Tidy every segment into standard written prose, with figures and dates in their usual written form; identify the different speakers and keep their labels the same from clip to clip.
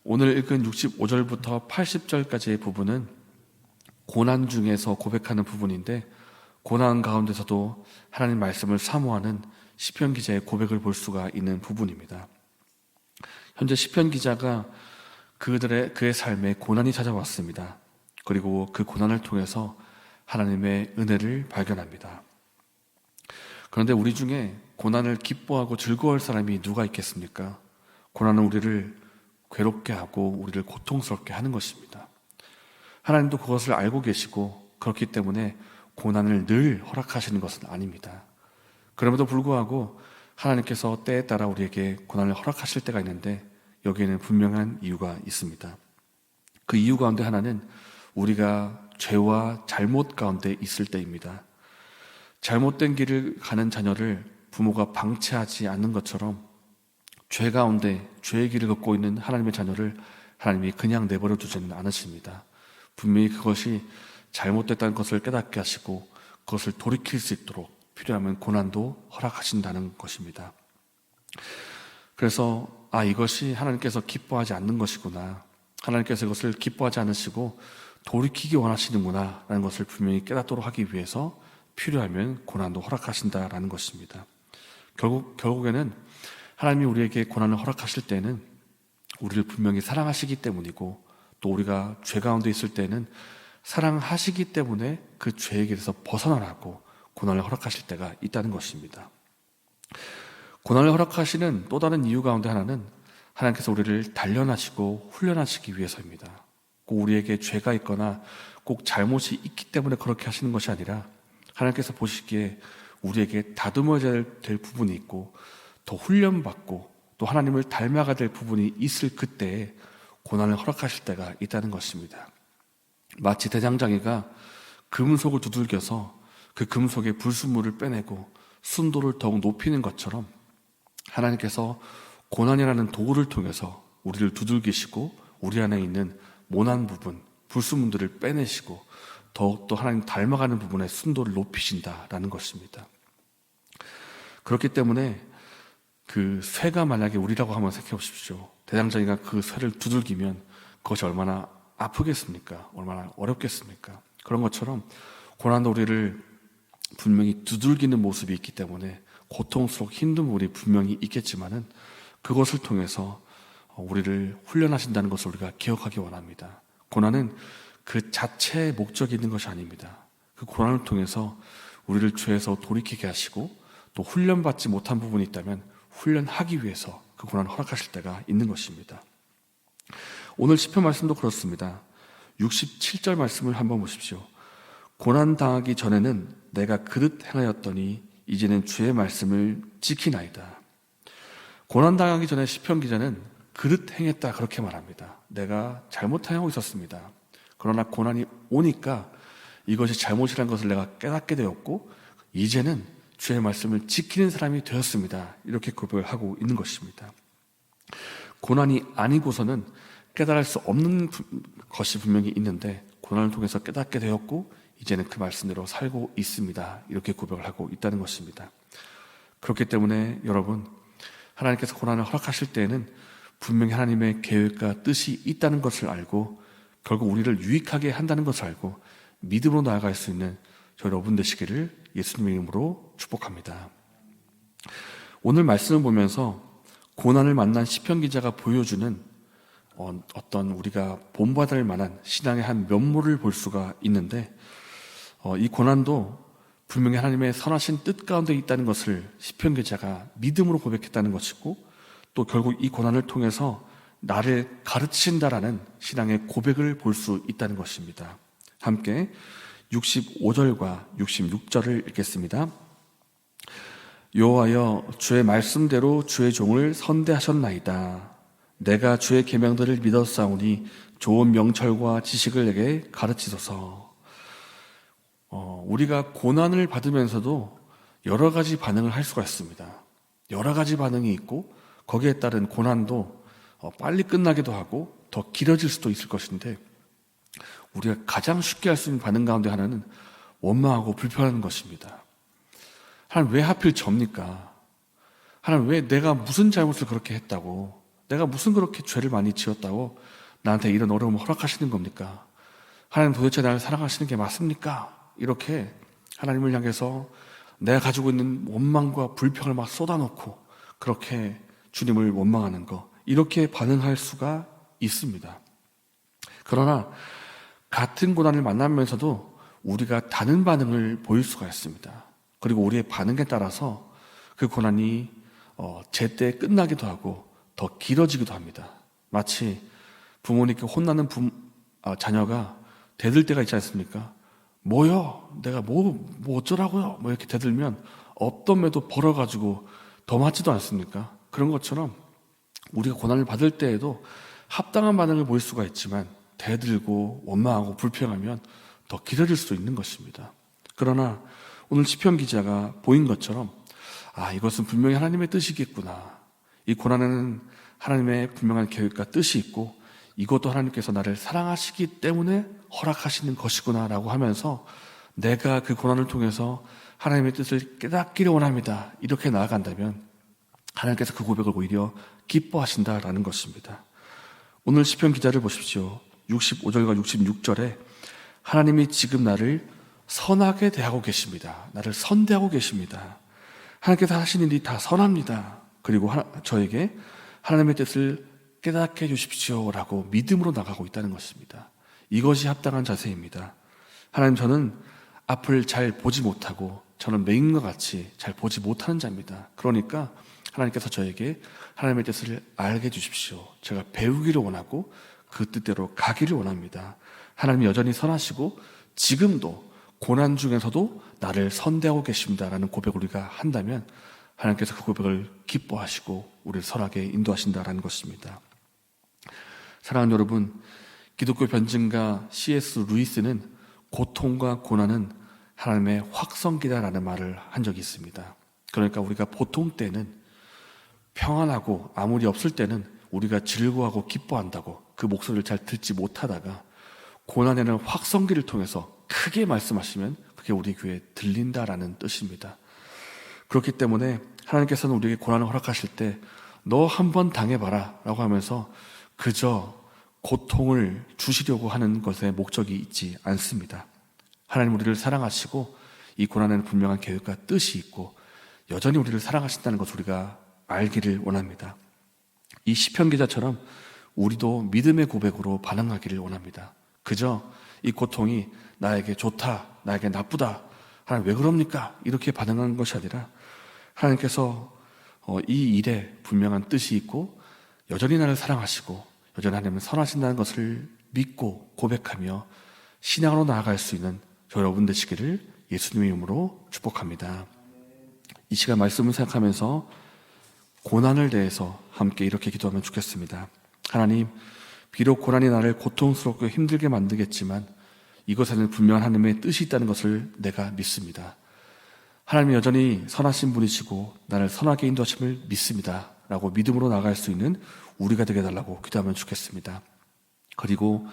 Speaker 1: 오늘 읽은 65절부터 80절까지의 부분은 고난 중에서 고백하는 부분인데, 고난 가운데서도 하나님 말씀을 사모하는 시편 기자의 고백을 볼 수가 있는 부분입니다. 현재 시편 기자가 그의 삶에 고난이 찾아왔습니다. 그리고 그 고난을 통해서 하나님의 은혜를 발견합니다. 그런데 우리 중에 고난을 기뻐하고 즐거워할 사람이 누가 있겠습니까? 고난은 우리를 괴롭게 하고 우리를 고통스럽게 하는 것입니다. 하나님도 그것을 알고 계시고 그렇기 때문에 고난을 늘 허락하시는 것은 아닙니다. 그럼에도 불구하고 하나님께서 때에 따라 우리에게 고난을 허락하실 때가 있는데, 여기에는 분명한 이유가 있습니다. 그 이유 가운데 하나는 우리가 죄와 잘못 가운데 있을 때입니다. 잘못된 길을 가는 자녀를 부모가 방치하지 않는 것처럼 죄 가운데 죄의 길을 걷고 있는 하나님의 자녀를 하나님이 그냥 내버려 두지는 않으십니다. 분명히 그것이 잘못됐다는 것을 깨닫게 하시고 그것을 돌이킬 수 있도록 필요하면 고난도 허락하신다는 것입니다. 그래서 이것이 하나님께서 기뻐하지 않는 것이구나, 하나님께서 이것을 기뻐하지 않으시고 돌이키기 원하시는구나 라는 것을 분명히 깨닫도록 하기 위해서 필요하면 고난도 허락하신다라는 것입니다. 결국에는 하나님이 우리에게 고난을 허락하실 때는 우리를 분명히 사랑하시기 때문이고, 또 우리가 죄 가운데 있을 때는 사랑하시기 때문에 그 죄의 길에서 벗어나라고 고난을 허락하실 때가 있다는 것입니다. 고난을 허락하시는 또 다른 이유 가운데 하나는 하나님께서 우리를 단련하시고 훈련하시기 위해서입니다. 꼭 우리에게 죄가 있거나 꼭 잘못이 있기 때문에 그렇게 하시는 것이 아니라, 하나님께서 보시기에 우리에게 다듬어야 될 부분이 있고 더 훈련받고 또 하나님을 닮아가야 될 부분이 있을 그때에 고난을 허락하실 때가 있다는 것입니다. 마치 대장장이가 금속을 두들겨서 그 금속의 불순물을 빼내고 순도를 더욱 높이는 것처럼, 하나님께서 고난이라는 도구를 통해서 우리를 두들기시고 우리 안에 있는 모난 부분, 불순물들을 빼내시고 더욱더 하나님 닮아가는 부분의 순도를 높이신다라는 것입니다. 그렇기 때문에 그 쇠가 만약에 우리라고 한번 생각해 보십시오. 대장장이가 그 쇠를 두들기면 그것이 얼마나 아프겠습니까? 얼마나 어렵겠습니까? 그런 것처럼 고난도 우리를 분명히 두들기는 모습이 있기 때문에 고통스럽고 힘든 부분이 분명히 있겠지만은, 그것을 통해서 우리를 훈련하신다는 것을 우리가 기억하기 원합니다. 고난은 그 자체의 목적이 있는 것이 아닙니다. 그 고난을 통해서 우리를 죄에서 돌이키게 하시고 또 훈련받지 못한 부분이 있다면 훈련하기 위해서 그 고난을 허락하실 때가 있는 것입니다. 오늘 시편 말씀도 그렇습니다. 67절 말씀을 한번 보십시오. 고난당하기 전에는 내가 그릇 행하였더니 이제는 주의 말씀을 지키나이다. 고난당하기 전에 시편 기자는 그릇 행했다 그렇게 말합니다. 내가 잘못 행하고 있었습니다. 그러나 고난이 오니까 이것이 잘못이라는 것을 내가 깨닫게 되었고 이제는 주의 말씀을 지키는 사람이 되었습니다. 이렇게 고백을 하고 있는 것입니다. 고난이 아니고서는 깨달을 수 없는 것이 분명히 있는데, 고난을 통해서 깨닫게 되었고 이제는 그 말씀대로 살고 있습니다. 이렇게 고백을 하고 있다는 것입니다. 그렇기 때문에 여러분, 하나님께서 고난을 허락하실 때에는 분명히 하나님의 계획과 뜻이 있다는 것을 알고 결국 우리를 유익하게 한다는 것을 알고 믿음으로 나아갈 수 있는 저희 여러분 되시기를 예수님의 이름으로 축복합니다. 오늘 말씀을 보면서 고난을 만난 시편 기자가 보여주는 어떤 우리가 본받을 만한 신앙의 한 면모를 볼 수가 있는데, 이 고난도 분명히 하나님의 선하신 뜻 가운데 있다는 것을 시편 기자가 믿음으로 고백했다는 것이고, 또 결국 이 고난을 통해서 나를 가르친다라는 신앙의 고백을 볼 수 있다는 것입니다. 함께 65절과 66절을 읽겠습니다. 여호와여, 주의 말씀대로 주의 종을 선대하셨나이다. 내가 주의 계명들을 믿었사오니 좋은 명철과 지식을 내게 가르치소서. 우리가 고난을 받으면서도 여러 가지 반응을 할 수가 있습니다. 여러 가지 반응이 있고 거기에 따른 고난도 빨리 끝나기도 하고 더 길어질 수도 있을 것인데, 우리가 가장 쉽게 할 수 있는 반응 가운데 하나는 원망하고 불평하는 것입니다. 하나님 왜 하필 접니까? 하나님 왜 내가 무슨 잘못을 그렇게 했다고 내가 무슨 그렇게 죄를 많이 지었다고 나한테 이런 어려움을 허락하시는 겁니까? 하나님 도대체 나를 사랑하시는 게 맞습니까? 이렇게 하나님을 향해서 내가 가지고 있는 원망과 불평을 막 쏟아놓고 그렇게 주님을 원망하는 거, 이렇게 반응할 수가 있습니다. 그러나 같은 고난을 만나면서도 우리가 다른 반응을 보일 수가 있습니다. 그리고 우리의 반응에 따라서 그 고난이 제때 끝나기도 하고 더 길어지기도 합니다. 마치 부모님께 혼나는 자녀가 대들 때가 있지 않습니까? 뭐요? 내가 뭐 어쩌라고요? 뭐 이렇게 대들면 없던 매도 벌어가지고 더 맞지도 않습니까? 그런 것처럼 우리가 고난을 받을 때에도 합당한 반응을 보일 수가 있지만 대들고 원망하고 불평하면 더 길어질 수도 있는 것입니다. 그러나 오늘 시편 기자가 보인 것처럼 이것은 분명히 하나님의 뜻이겠구나. 이 고난에는 하나님의 분명한 계획과 뜻이 있고 이것도 하나님께서 나를 사랑하시기 때문에 허락하시는 것이구나 라고 하면서 내가 그 고난을 통해서 하나님의 뜻을 깨닫기를 원합니다. 이렇게 나아간다면 하나님께서 그 고백을 오히려 기뻐하신다라는 것입니다. 오늘 시편 기자를 보십시오. 65절과 66절에 하나님이 지금 나를 선하게 대하고 계십니다. 나를 선대하고 계십니다. 하나님께서 하시는 일이 다 선합니다. 그리고 저에게 하나님의 뜻을 깨닫게 해주십시오 라고 믿음으로 나가고 있다는 것입니다. 이것이 합당한 자세입니다. 하나님, 저는 앞을 잘 보지 못하고 저는 맹인과 같이 잘 보지 못하는 자입니다. 그러니까 하나님께서 저에게 하나님의 뜻을 알게 해주십시오. 제가 배우기를 원하고 그 뜻대로 가기를 원합니다. 하나님이 여전히 선하시고 지금도 고난 중에서도 나를 선대하고 계십니다라는 고백을 우리가 한다면 하나님께서 그 고백을 기뻐하시고 우리를 선하게 인도하신다라는 것입니다. 사랑하는 여러분, 기독교 변증가 C.S. 루이스는 고통과 고난은 하나님의 확성기다라는 말을 한 적이 있습니다. 그러니까 우리가 보통 때는 평안하고 아무리 없을 때는 우리가 즐거워하고 기뻐한다고 그 목소리를 잘 듣지 못하다가 고난에는 확성기를 통해서 크게 말씀하시면 그게 우리 귀에 들린다라는 뜻입니다. 그렇기 때문에 하나님께서는 우리에게 고난을 허락하실 때 너 한번 당해봐라 라고 하면서 그저 고통을 주시려고 하는 것에 목적이 있지 않습니다. 하나님 우리를 사랑하시고 이 고난에는 분명한 계획과 뜻이 있고 여전히 우리를 사랑하신다는 것을 우리가 알기를 원합니다. 이 시편 기자처럼 우리도 믿음의 고백으로 반응하기를 원합니다. 그저 이 고통이 나에게 좋다, 나에게 나쁘다, 하나님 왜 그럽니까? 이렇게 반응하는 것이 아니라 하나님께서 이 일에 분명한 뜻이 있고 여전히 나를 사랑하시고 여전히 하나님은 선하신다는 것을 믿고 고백하며 신앙으로 나아갈 수 있는 저 여러분 되시기를 예수님의 이름으로 축복합니다. 이 시간 말씀을 생각하면서 고난을 대해서 함께 이렇게 기도하면 좋겠습니다. 하나님, 비록 고난이 나를 고통스럽고 힘들게 만들겠지만 이것에는 분명한 하나님의 뜻이 있다는 것을 내가 믿습니다. 하나님이 여전히 선하신 분이시고 나를 선하게 인도하심을 믿습니다 라고 믿음으로 나갈 수 있는 우리가 되게 해달라고 기도하면 좋겠습니다. 그리고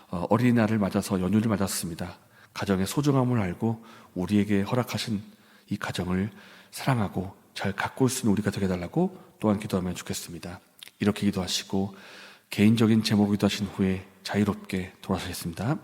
Speaker 1: 어린이날을 맞아서 연휴를 맞았습니다. 가정의 소중함을 알고 우리에게 허락하신 이 가정을 사랑하고 잘 가꿀 수 있는 우리가 되게 해달라고 또한 기도하면 좋겠습니다. 이렇게 기도하시고 개인적인 제목을 기도하신 후에 자유롭게 돌아서겠습니다.